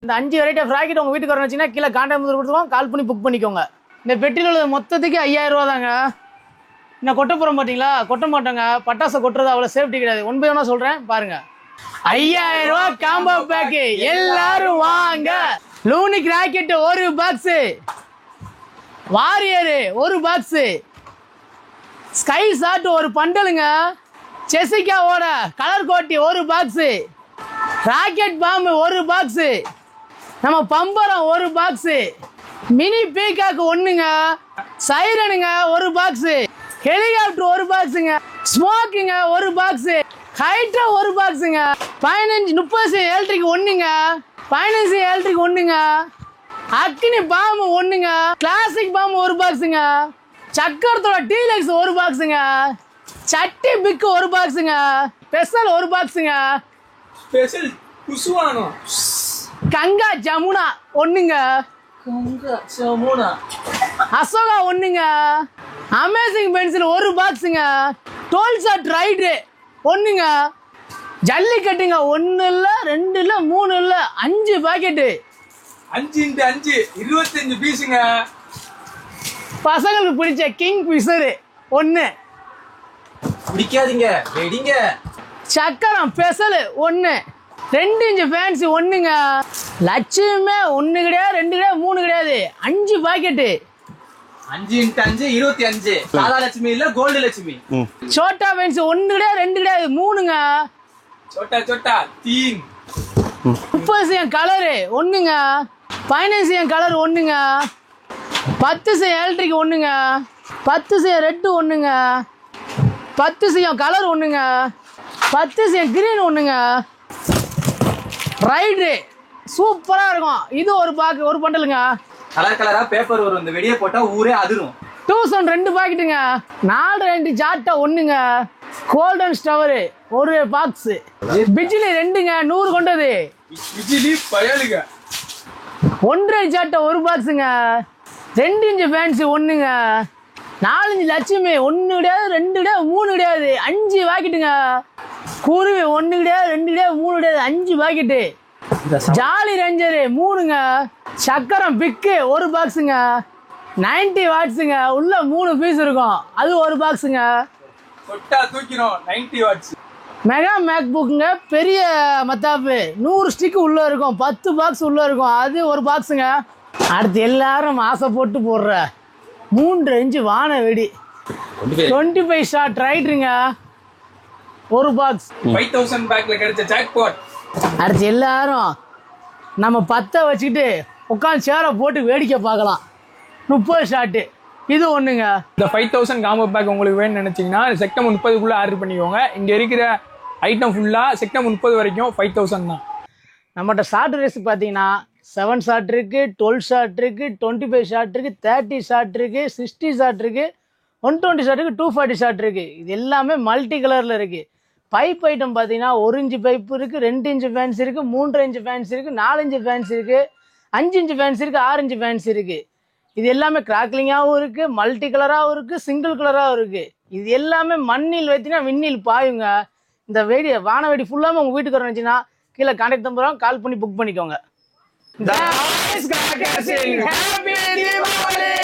இந்த 5 variety of rocket உங்கள் வீட்டுக்கு வரணுச்சுன்னா கீழே கான்டாக்ட் நம்பர் கொடுத்துருவோம், கால் பண்ணி புக் பண்ணிக்கோங்க. இந்த பெட்டியில் உள்ள மொத்தத்துக்கு 5000 ரூபா தாங்க. நான் கொட்ட போகிறோம் பார்த்தீங்களா, கொட்ட மாட்டோங்க. பட்டாசை கொட்டுறது அவ்வளோ சேஃப்டி கிடையாது. 1 by 1 சொல்கிறேன் பாருங்க. 5000 ரூபா காம்போ பேக்கு, எல்லாரும் வாங்க. லூனிக் ராக்கெட் ஒரு பாக்ஸு, வாரியரு ஒரு பாக்ஸு, ஸ்கை ஷாட் ஒரு பண்டலுங்க, செசிகாவோட கலர் கோட்டி ஒரு பாக்ஸு, ராக்கெட் பாம்பு ஒரு பாக்ஸு, நம்ம பம்பரம் ஒரு பாக்ஸு, மினி பீகாக்கு ஒன்றுங்க, சைரனுங்க ஒரு பாக்ஸு, ஹெலிகாப்டர் ஒரு பாக்ஸுங்க, ஸ்மோக்குங்க ஒரு பாக்ஸு, ஹைட்ரா ஒரு பாக்ஸுங்க, 30 எலக்ட்ரிக் ஒன்றுங்க, 15 எலக்ட்ரிக் ஒன்றுங்க, அக்னி பாம்பு ஒன்றுங்க, கிளாசிக் பாம்பு ஒரு பாக்ஸுங்க, சக்கரத்தோட டீலக்ஸ் ஒரு பாக்ஸுங்க, சட்டி பிக்கு ஒரு பாக்ஸுங்க, ஸ்பெஷல் ஒரு பாக்ஸுங்க, ஸ்பெஷல் குசுவானோ, கங்கா ஜமுனா ஒன்றுங்க, அசோகா ஒன்றுங்க, அமேசிங் பென்சில் ஒரு பாக்ஸுங்க, டோல் ஷாட் ரைடு ஒன்றுங்க, ஜல்லிக்கட்டுங்க 1 இல்லை 2 இல்லை 3 இல்லை 5 பாக்கெட்டு, 5x5 25 பீஸுங்க. பசங்களுக்கு பிடிச்ச கிங் பிஷரு 1, பிடிக்காதீங்க வெடிங்க, சக்கரம் ஸ்பெஷல் 1, 2 இன்ச் ஃபேன்சி 1ங்க, லட்சுமே 1 கிடையாது 2 கிடையாது 3 கிடையாது 5 பாக்கெட்டு, 5x5 25. சாதா லட்சுமி இல்ல கோல்டு லட்சுமி. சோட்டா ஃபேன்சி 1 கிடையாது 2 கிடையாது 3ங்க, சோட்டா சோட்டா தீன் 30 கலரு 1ங்க, 15 கலர் 1ங்க, 10 எலக்ட்ரிக் 1ங்க, 10 ரெட்டு 1ங்க, 10 கலர் 1ங்க, 10 கிரீன் 1ங்க, ரைடு சூப்பராக இருக்கும். இது ஒரு பண்டலுங்க, கலர் கலரா பேப்பர் வரும். இந்த வெடியை போட்டா ஊரே அதிரும். 2 பாக்கெட்டுங்க, 4 ஜாட்டா 1ங்க, கோல்டன் ஸ்டவர் ஒரு பாக்ஸ், பிஜிலி 2ங்க 100 கொண்டது, பிஜிலி பயலுங்க, 1.5 ஜாட்டா ஒரு பாக்ஸுங்க, 2 இன்ச் ஃபேன்சி 1ங்க, 4 இன்ச் லட்சுமி 1 கிடையாது 2 கிடையாது 3 கிடையாது 5 பாக்கெட்டுங்க, குருவி 1 கிடையாது 2 கிடையாது 3 கிடையாது 5 பாக்கெட்டு, ஜாலி ரேஞ்சரு 3ங்க, சக்கரம் பிக்கு ஒரு பாக்ஸுங்க, 90 வாட்ஸுங்க, உள்ள 3 பீஸ் இருக்கும், அது ஒரு பாக்ஸுங்க, கொட்டா தூக்கினோம் 90 வாட்ஸ், மெகா மேக் புக்குங்க பெரிய மத்தாப்பு 100 ஸ்டிக் உள்ள இருக்கும், 10 பாக்ஸ் உள்ள இருக்கும், அது ஒரு பாக்ஸுங்க. அடுத்து எல்லாரும் ஆசை போட்டு போடுற 3 இன்ச் வான வெடி 25 ஷாட் ரைட்டுங்க ஒரு பாக்ஸ், 5000 பேக்ல கிடைச்ச ஜாக்பாட். அடுத்து எல்லாரும் நம்ம 10 வச்சுக்கிட்டு உட்காந்து சேரை போட்டு வேடிக்கை பார்க்கலாம். 30 ஷாட்டு இது ஒன்றுங்க. இந்த 5000 காம்போ பேக் உங்களுக்கு வேணும்னு நினச்சிங்கன்னா செப்டம்பர் 30க்குள்ளே ஆர்டர் பண்ணிக்கோங்க. இங்கே இருக்கிற ஐட்டம் ஃபுல்லாக செப்டம்பர் 30 வரைக்கும் 5000 தான். நம்மகிட்ட ஷார்ட் ரேஸ் பார்த்தீங்கன்னா 7 ஷாட் இருக்குது, 12 ஷாட் இருக்குது, 25 ஷாட் இருக்குது, 30 ஷாட் இருக்குது, 60 ஷாட் இருக்குது, 120 ஷாட் இருக்குது, 240 ஷாட் இருக்குது. இது எல்லாமே மல்டி கலரில் இருக்குது. பைப் ஐட்டம் பார்த்தீங்கன்னா 1 இன்ச் பைப் இருக்குது, 2 இன்ச் ஃபேன்ஸ் இருக்குது, 3 இன்ச் ஃபேன்ஸ் இருக்குது, 4 இன்ச் ஃபேன்ஸ் இருக்குது, 5 இன்ச் ஃபேன்ஸ் இருக்குது, 6 இன்ச் ஃபேன்ஸ் இருக்குது. இது எல்லாமே கிராக்லிங்காகவும் இருக்குது, மல்டி கலராகவும் இருக்குது, சிங்கிள் கலராகவும் இருக்குது. இது எல்லாமே மண்ணில் வைத்தினா விண்ணில் பாயுங்க. இந்த வெடி வான வெடி ஃபுல்லாமே உங்கள் வீட்டுக்கு வரணுச்சுன்னா கீழே கான்டாக்ட் நம்பர் கால் பண்ணி புக் பண்ணிக்கோங்க. Happy Diwali!